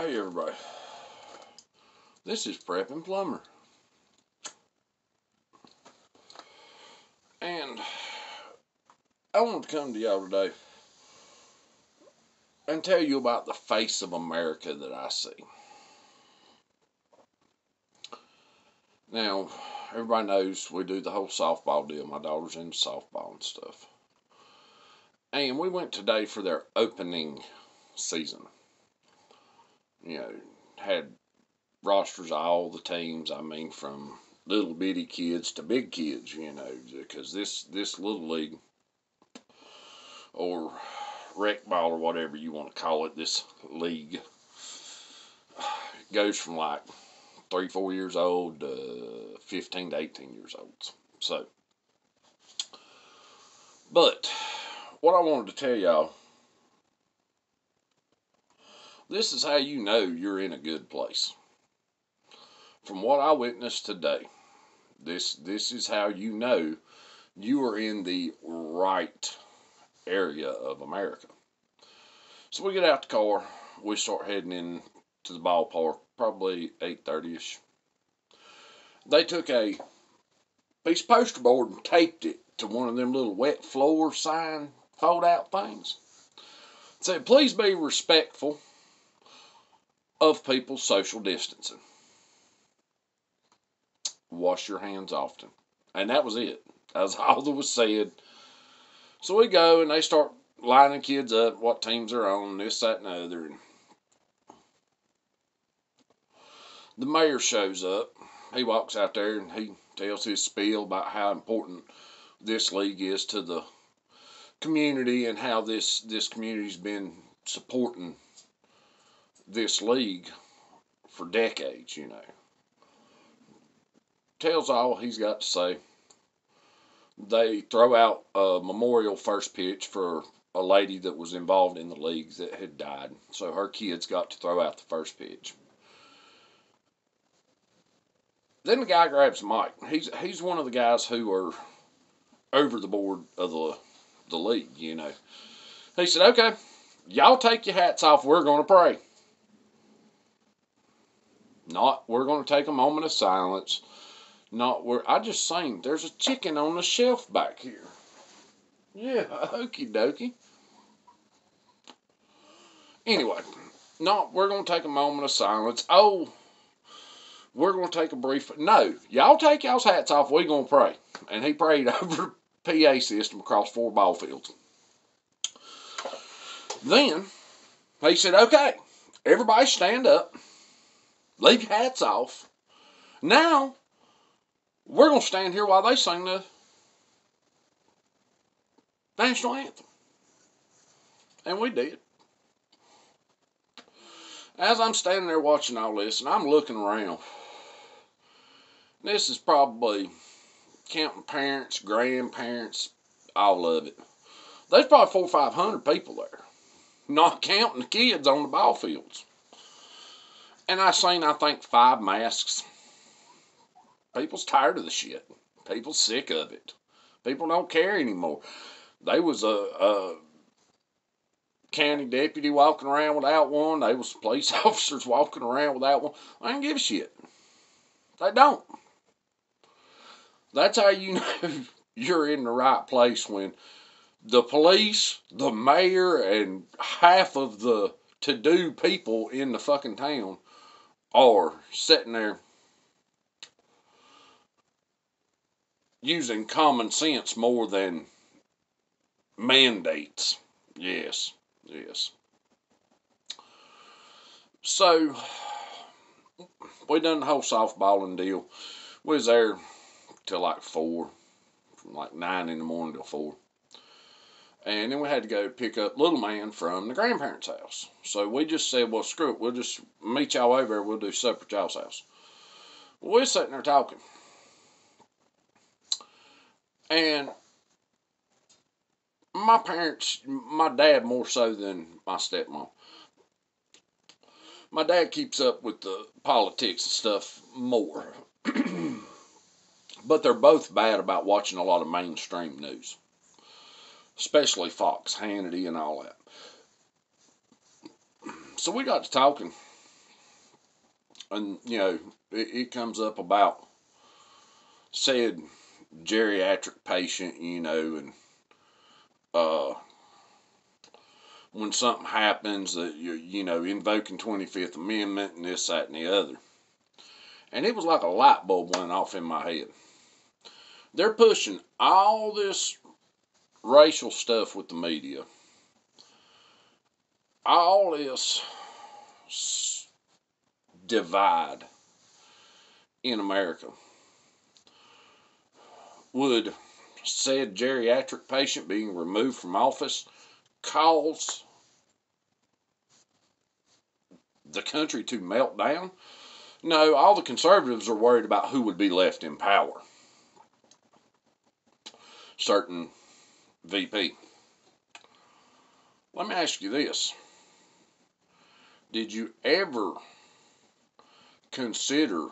Hey everybody, this is Prepping Plumber, and I want to come to y'all today and tell you about the face of America that I see. Now, everybody knows we do the whole softball deal. My daughter's into softball and stuff. And we went today for their opening season. Had rosters of all the teams. I mean, from little bitty kids to big kids, because this little league, or rec ball, or whatever you want to call it, this league goes from like 3-4 years old to 15 to 18 years old. So, but what I wanted to tell y'all, this is how you know you're in a good place. From what I witnessed today, this is how you know you are in the right area of America. So we get out the car, we start heading in to the ballpark, probably 8:30ish. They took a piece of poster board and taped it to one of them little wet floor sign fold out things. It said, please be respectful of people's social distancing. Wash your hands often. And that was it. That was all that was said. So we go and they start lining kids up, what teams they're on, this, that, and the other. And the mayor shows up. He walks out there and he tells his spiel about how important this league is to the community and how this community's been supporting this league for decades, Tells all he's got to say. They throw out a memorial first pitch for a lady that was involved in the league that had died. So her kids got to throw out the first pitch. Then the guy grabs the mic. He's one of the guys who are over the board of the league, He said, okay, y'all take your hats off. We're going to pray. Not, we're going to take a moment of silence. Not, I just seen, there's a chicken on the shelf back here. Yeah, okie dokie. Anyway, not, we're going to take a moment of silence. Oh, we're going to take a brief, no, y'all take y'all's hats off. We're going to pray. And he prayed over PA system across 4 ball fields. Then he said, okay, everybody stand up, leave your hats off. Now, we're going to stand here while they sing the national anthem. And we did. As I'm standing there watching all this, and I'm looking around, this is probably counting parents, grandparents, all of it. There's probably 400 or 500 people there, not counting the kids on the ball fields. And I seen, I think, 5 masks. People's tired of the shit. People's sick of it. People don't care anymore. They was a county deputy walking around without one. They was police officers walking around without one. I don't give a shit. They don't. That's how you know you're in the right place, when the police, the mayor, and half of the to-do people in the fucking town are sitting there using common sense more than mandates. Yes. So, we done the whole softballing deal. We was there till like 4, from like 9 in the morning till 4. And then we had to go pick up little man from the grandparents' house. So we just said, well, screw it. We'll just meet y'all over there. We'll do supper at y'all's house. Well, we're sitting there talking. And my parents, my dad more so than my stepmom. My dad keeps up with the politics and stuff more. But they're both bad about watching a lot of mainstream news. Especially Fox, Hannity, and all that. So we got to talking. and it comes up about said geriatric patient, and uh, when something happens that you're invoking 25th Amendment and this, that, and the other. And it was like a light bulb went off in my head. They're pushing all this racial stuff with the media, all this divide in America. Would said geriatric patient being removed from office cause the country to melt down? No, all the conservatives are worried about who would be left in power. Certain VP. Let me ask you this. Did you ever consider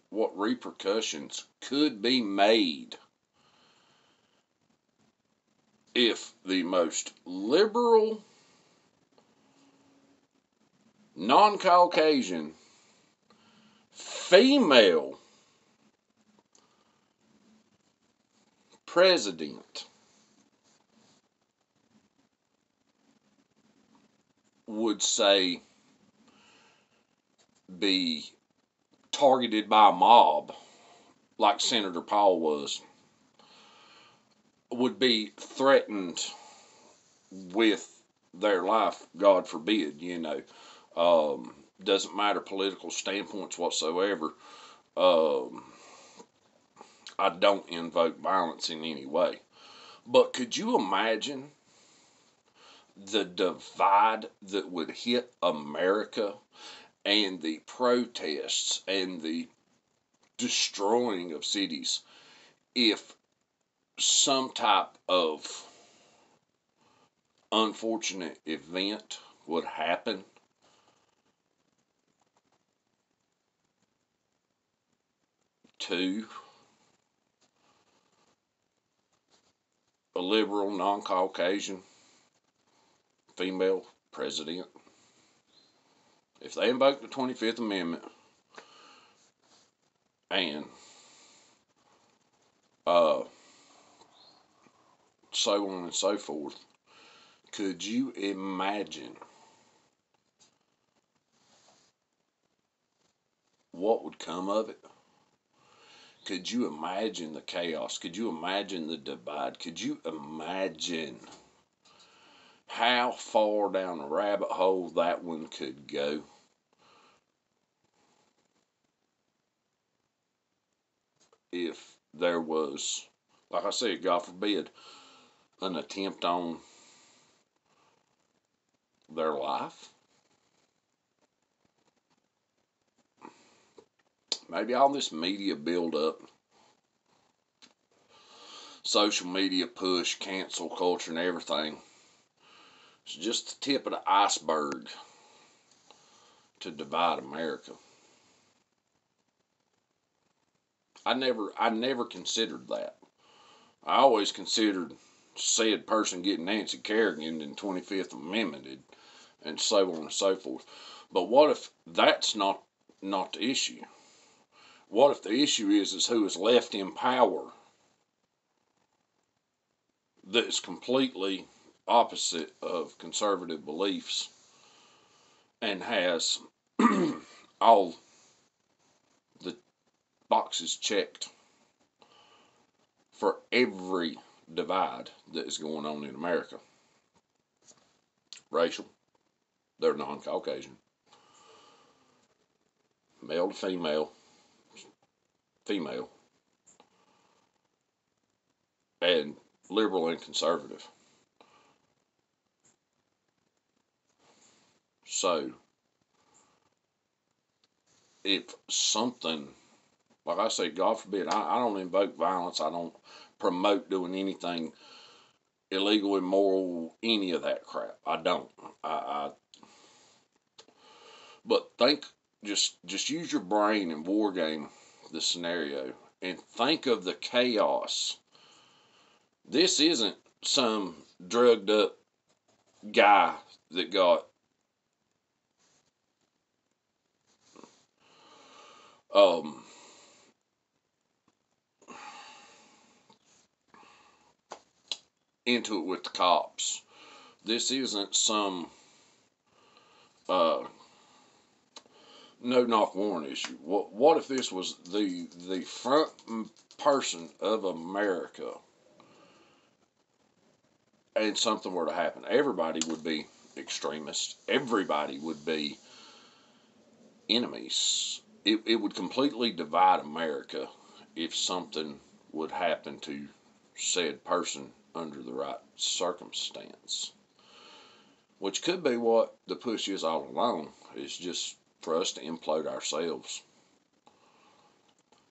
what repercussions could be made if the most liberal, non-Caucasian, female president would say be targeted by a mob like Senator Paul was, would be threatened with their life, God forbid, doesn't matter political standpoints whatsoever. I don't invoke violence in any way. But could you imagine the divide that would hit America and the protests and the destroying of cities if some type of unfortunate event would happen to a liberal, non-Caucasian female president? If they invoke the 25th Amendment and so on and so forth, could you imagine what would come of it? Could you imagine the chaos? Could you imagine the divide? Could you imagine how far down the rabbit hole that one could go? If there was, like I said, God forbid, an attempt on their life. Maybe all this media build up, social media push, cancel culture and everything, it's just the tip of the iceberg to divide America. I never considered that. I always considered said person getting Nancy Kerrigan and 25th Amendment and so on and so forth. But what if that's not the issue? What if the issue is who is left in power that is completely opposite of conservative beliefs and has all the boxes checked for every divide that is going on in America? Racial, they're non-Caucasian. Male to female, and liberal and conservative. So, if something, like I say, God forbid, I don't invoke violence, I don't promote doing anything illegal, immoral, any of that crap. I don't. But just use your brain and war game the scenario and think of the chaos. This isn't some drugged up guy that got um, into it with the cops. This isn't some uh, no knock warrant issue. What if this was the front person of America and something were to happen? Everybody would be extremists. Everybody would be enemies. It would completely divide America if something would happen to said person under the right circumstance. Which could be what the push is all along, is just for us to implode ourselves.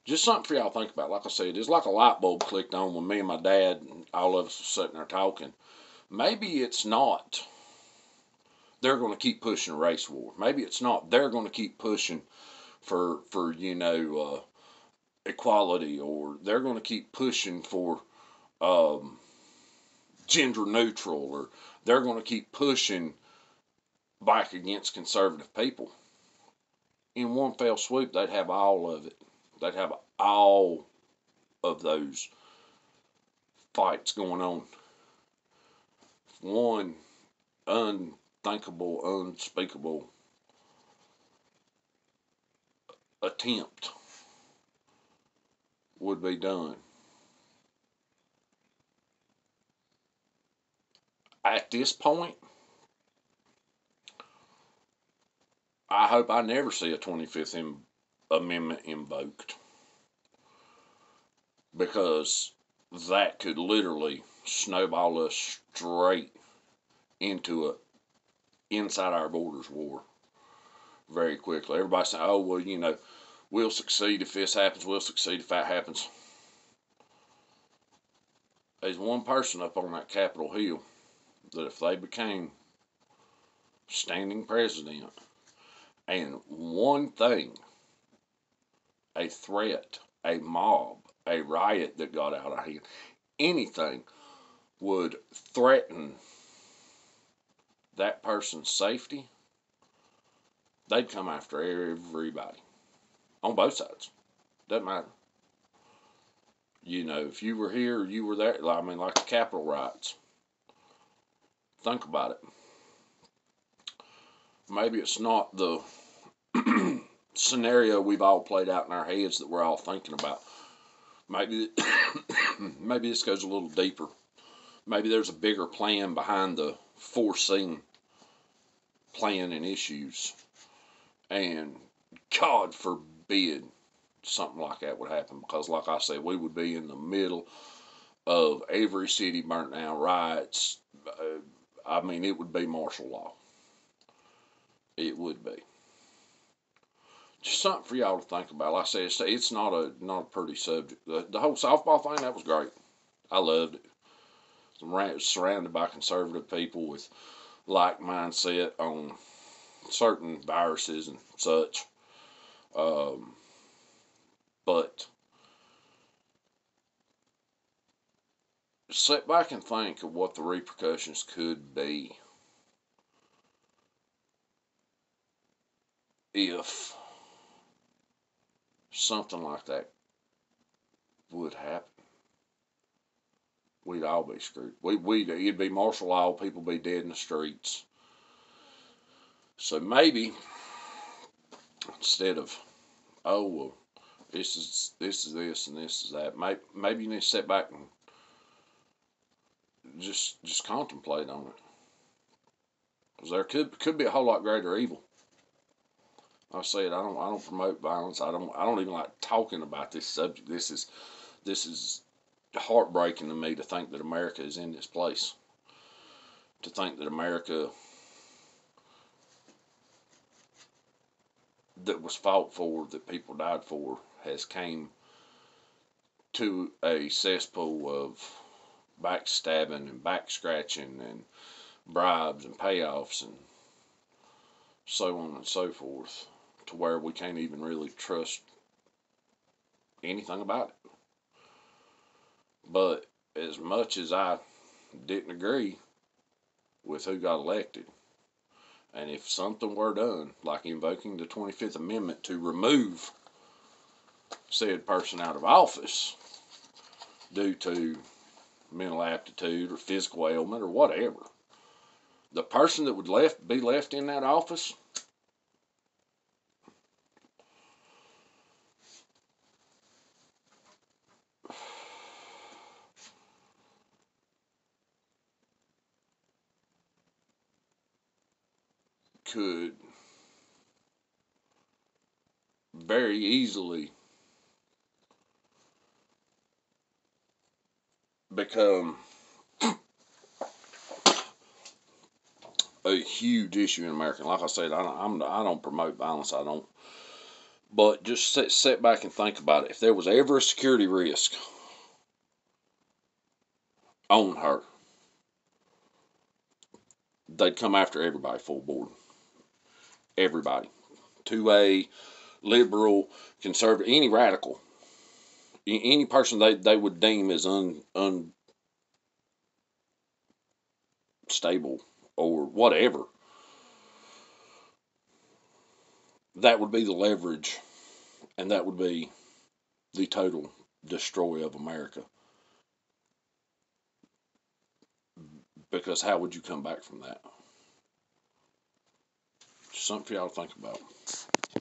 Just something for y'all to think about. Like I said, it's like a light bulb clicked on when me and my dad and all of us were sitting there talking. Maybe it's not they're going to keep pushing a race war. Maybe it's not they're going to keep pushing for equality, or they're going to keep pushing for um, gender neutral, or they're going to keep pushing back against conservative people. In one fell swoop, they'd have all of it. They'd have all of those fights going on. One unthinkable, unspeakable attempt would be done. At this point, I hope I never see a 25th Amendment invoked, because that could literally snowball us straight into a inside our borders war very quickly. Everybody's saying, oh, well, we'll succeed if this happens, we'll succeed if that happens. There's one person up on that Capitol Hill that if they became standing president and one thing, a threat, a mob, a riot that got out of hand, anything would threaten that person's safety, they'd come after everybody on both sides. Doesn't matter. If you were here, you were there. I mean, like the Capitol riots. Think about it. Maybe it's not the scenario we've all played out in our heads that we're all thinking about. Maybe this goes a little deeper. Maybe there's a bigger plan behind the foreseen plan and issues. And God forbid something like that would happen, because like I said, we would be in the middle of every city burnt down, riots. I mean, it would be martial law. It would be. Just something for y'all to think about. Like I said, it's not a pretty subject. The whole softball thing, that was great. I loved it. I'm surrounded by conservative people with like mindset on certain viruses and such. But sit back and think of what the repercussions could be if something like that would happen. We'd all be screwed. It'd be martial law. People be dead in the streets. So maybe instead of, oh well, this is this and this is that, maybe you need to sit back and just contemplate on it, because there could be a whole lot greater evil. I said I don't promote violence. I don't even like talking about this subject. This is heartbreaking to me to think that America is in this place. To think that America that was fought for, that people died for, has came to a cesspool of backstabbing and back scratching and bribes and payoffs and so on and so forth, to where we can't even really trust anything about it. But as much as I didn't agree with who got elected, and if something were done, like invoking the 25th Amendment to remove said person out of office due to mental aptitude or physical ailment or whatever, the person that would be left in that office could very easily become a huge issue in America. Like I said, I don't promote violence. I don't. But just sit back and think about it. If there was ever a security risk on her, they'd come after everybody full board. Everybody. 2A, liberal, conservative, any radical, any person they would deem as unstable or whatever, that would be the leverage, and that would be the total destroy of America. Because how would you come back from that? Something for y'all to think about.